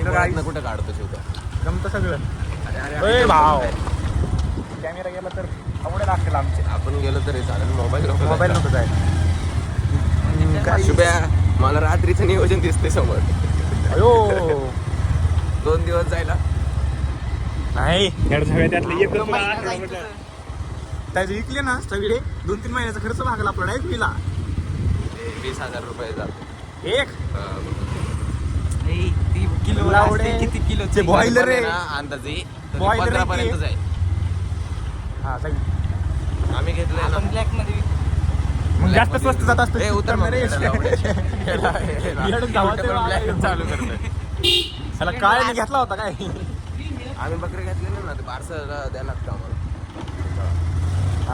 कुठे काढतो शेवटा जमतं सगळं. अरे भाव कॅमेरा गेला तर आवडे लागतील आमचे. आपण गेलो तरी चालेल. मोबाईल नको जायला. शुभ्या मला रात्रीचं नियोजन दिसते समोर. अयो 2 दिवस जायला नाही त्यातले त्याचे विकले ना सगळे 2-3 महिन्याचा खर्च लागला आपला डायरेक्ट विला. 20,000 रुपये जातो एक किलो किती किलोचे बॉयलर आहे अंदाजे Boiler 15 पर्यंत जाईल. हा सगळी आम्ही घेतलंय ना. आपण ब्लॅक मध्ये मग जास्त स्वस्त जात असतं. ए, उतर मग. चालू करतोय. त्याला काय नाही घेतला होता काय. आम्ही बकरे घेतलेले ना ते बारसाला द्यायला लागतं आम्हाला.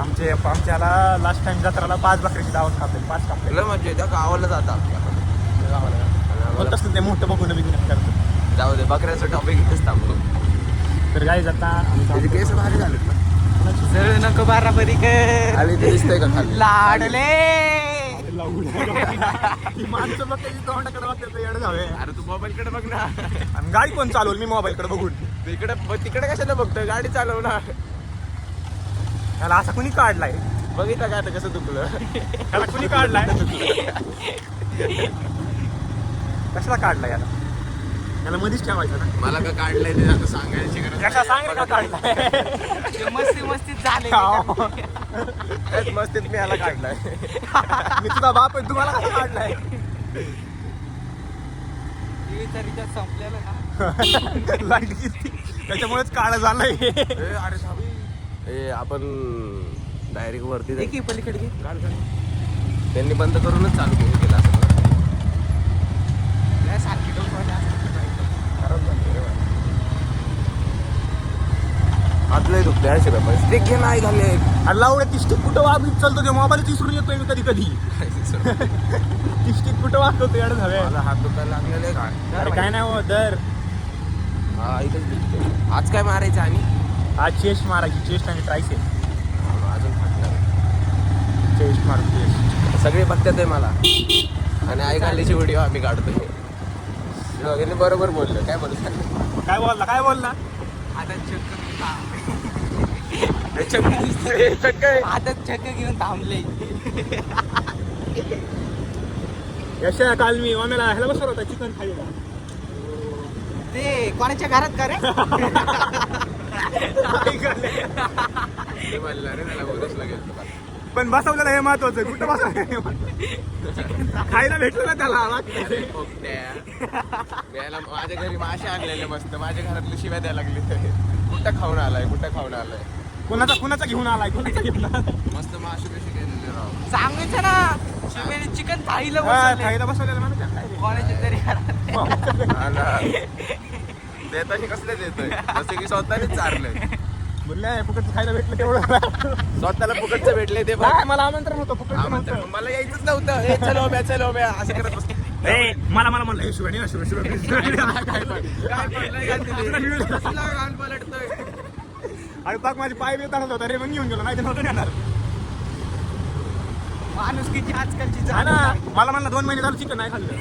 आमच्याला लास्ट टाइम जत्राला 5 बकऱ्याची दावत खाते. 5 कापले लय मजा येते. गावाला जाता बोलत असतं ते मोठं बघून बिझनेस करतो. जाऊ दे बकऱ्याचं टॉपिक इथेच थांबतो. तर काय जाता त्याचे केस भारी झालेत ना. सरळ नको बाराबरी कर आली ते दिसतंय का खाली लाडले. माणसं बघ त्याची तोंडाकडे बघतात येडं जावे. अरे तू मोबाईल कडे बघ ना. आणि गाडी कोण चालवल मी मोबाईल कडे बघून. तिकडे कशाला बघतोय गाडी चालव ना. त्याला असा कुणी काढलाय. बघितलं का आता कसं दुखलं. त्याला कुणी काढलाय. कशाला काढलाय याला. याला मधीच ठेवायचं ना. मला का काढलंय ते आता सांगायची गरज कशा सांग रे का काढलाय. मस्ती झाले मस्तीत मी याला काढलाय. मी तुझा बाप आहे तुम्हाला कसा काढलाय. टीव्हीचा रिचार्ज संपलेला ना. लाईट किती त्याच्यामुळेच काळं झालंय. ए आपण डायरेक्ट वरती जाऊ. एक पलीकडे घे. त्यांनी बंद करूनच चालू केलं असं. सारखी डोकं आतलंही दुखते 80 रुपये स्टिक घे नाही घाले. लावडे ती स्टिक कुठं वागून चालतो ते मोबाईल विसरून येतोय मी कधी कधी. ती स्टिक कुठं वागतो याड झाले. मला हात दुखायला लागलेले काय. अरे काय नाही हो दर. हा इथेच दुखते. आज काय मारायचं आणि आज चेस्ट मारायची. चेस्ट आणि ट्रायसेप. अजून फाटणार. चेस्ट मारू चेस्ट. सगळे बघतात आहे मला आणि आई घालीची व्हिडिओ आम्ही काढतोय. यांनी बरोबर बोललं. काय बोललं काय बोलला. आता चक्क घेऊन थांबले. यशा काल मी आम्हाला ह्याला बसवलं होता चिकन खायला. ते कोणाच्या घरात का रे. ते बोलला रे त्याला बोलच लागेल. पण बसवलेलं हे महत्वाचं. कुठं बसवलं खायला भेटलं ना त्याला. माझ्या घरी मासे आणलेले मस्त. माझ्या घरातली शिव्या द्यायला लागली. कुठं खाऊन आलाय. कुणाचा घेऊन आलाय. मस्त मासे कशी गेलेले राव. सांगायचं ना शिमेने चिकन थाळीला खायला बसवलेलं माणूस कोणाच्या तरी घरात. देतानी कसले देतोय जसे की स्वतःनेच चारलंय. बोलले फुकटचं खायला भेटलं तेवढं. स्वतःला फुकटचं भेटले ते काय मला आमंत्रण होतं फुकट. मला यायचंच नव्हतं. हे चलो म्या असं करत बसतो. मला म्हणलं हे शिवानी अरे पाक माझे पाय बी ताणत होता रे. मग घेऊन गेलो नाही तर नव्हतं येणार. माणूस किती आजकालची हा ना. मला म्हणलं 2 महिने झालं चिकन नाही खाल्लं.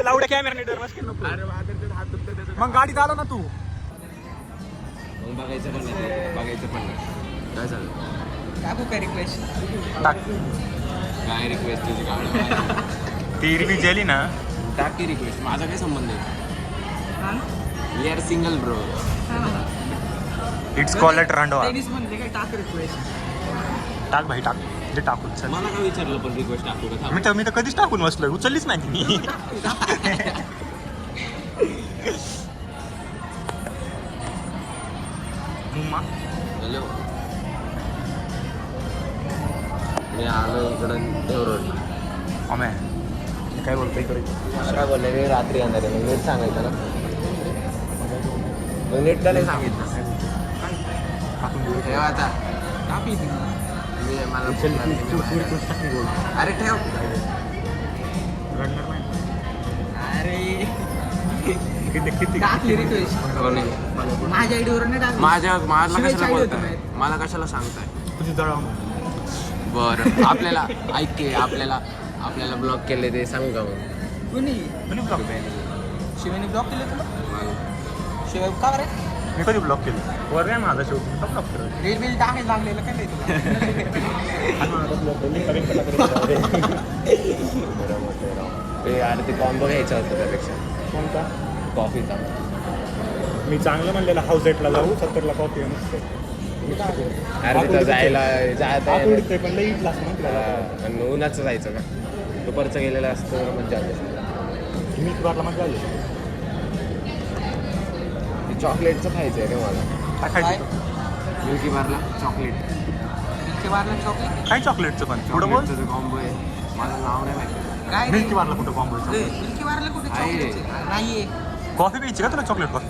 लावड्या कॅमेरा डर मस्किन नको. हात दुखतोय त्याचं. मग गाडीत आलो ना तू. मग बघायचं पण नाही. काय झालं काकू काय रिक्वेस्ट काय रिक्वेस्ट तुझी गाडी ती रिव्ह्यू गेली ना. टाकी रिक्वेस्ट. माझा काय संबंध आहे. We are single bro. It's कॉलेट रांडवा. टेनिस म्हणले काय टाक रिक्वेस्ट. टाक भाई टाक. जे टाकून चल. मला काय विचारलं पण रिक्वेस्ट टाकू का. मी तर कधीच टाकून बसलोय. उचललीच नाही ती. हॅलो मी आलो इकडं देवरोडला. अमे काय बोलतो इकडे. काय बोलले रे रात्री येणार आहे. नीट सांगायचं ना. मग नीट का नाही सांगितलं. ठेव आता. मी मला अरे ठेव. अरे टाकली रिक्वेस्ट माझ्या आयडीवर नाही टाकली. मला शिवायची कशाला ID बोलताय. होती. मला कशाला सांगताय. तुझी दळा. बरं आपल्याला ऐक आपल्याला ब्लॉक केले ते सांगू का मग. कोणी कोणी ब्लॉक शिवानी ब्लॉक केलं तुला शिवाय का बरं मी कधी ब्लॉक केलं वर नाही माझा शेवटी ब्लॉक केलं रील बिल टाकायला लागलेलं काय नाही तुला ते आणि ते कॉम्बो घ्यायचा होता त्यापेक्षा कोणता कॉफीचा. मी चांगलं म्हणलेलं हाऊस एटला जाऊ 70ला कॉफी मस्त अरे तिथं जायला जायला पण लई इटलास ना आणि उन्हाचं जायचं का दुपारचं गेलेलं असतं मजा आली असते. मी बारला मजा आली चॉकलेटचं खायचं आहे रे मला. काय खायचं मिल्की बारला चॉकलेट. इतके मारलं चॉकलेट काय चॉकलेटचं पण पुढं बोल कॉम्बो आहे मला नाव नाही माहिती. काय रे? मिल्की बारला कुठं कॉम्बो मिल्की मारलं कुठे आहे रे. चॉकलेट नाहीये कॉफी प्यायची का तुला chocolate coffee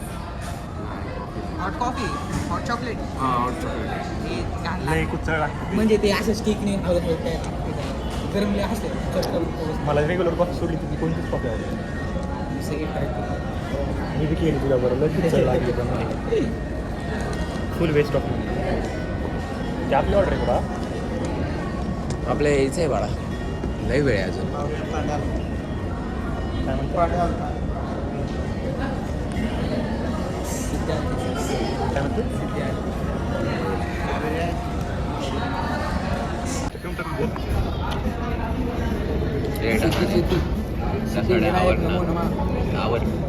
hot coffee hot chocolate हां चॉकलेट. लई कुचळ म्हणजे ते असं स्टिक नाही हवं काय गरमले असते मला रेग्युलर कॉफी सोडली ती कोणतीच कॉफी आवडते सगळे ट्राय केलं मी बी केली तुझ्या बरोबर कुचळ लागली पण फुल वेस्ट ऑफ मनी ते आपली ऑर्डर आहे का आपल्या यायचं आहे बाळा लई वेळ आहे अजून. काय म्हणतो काय म्हणतो रेट आवडलं.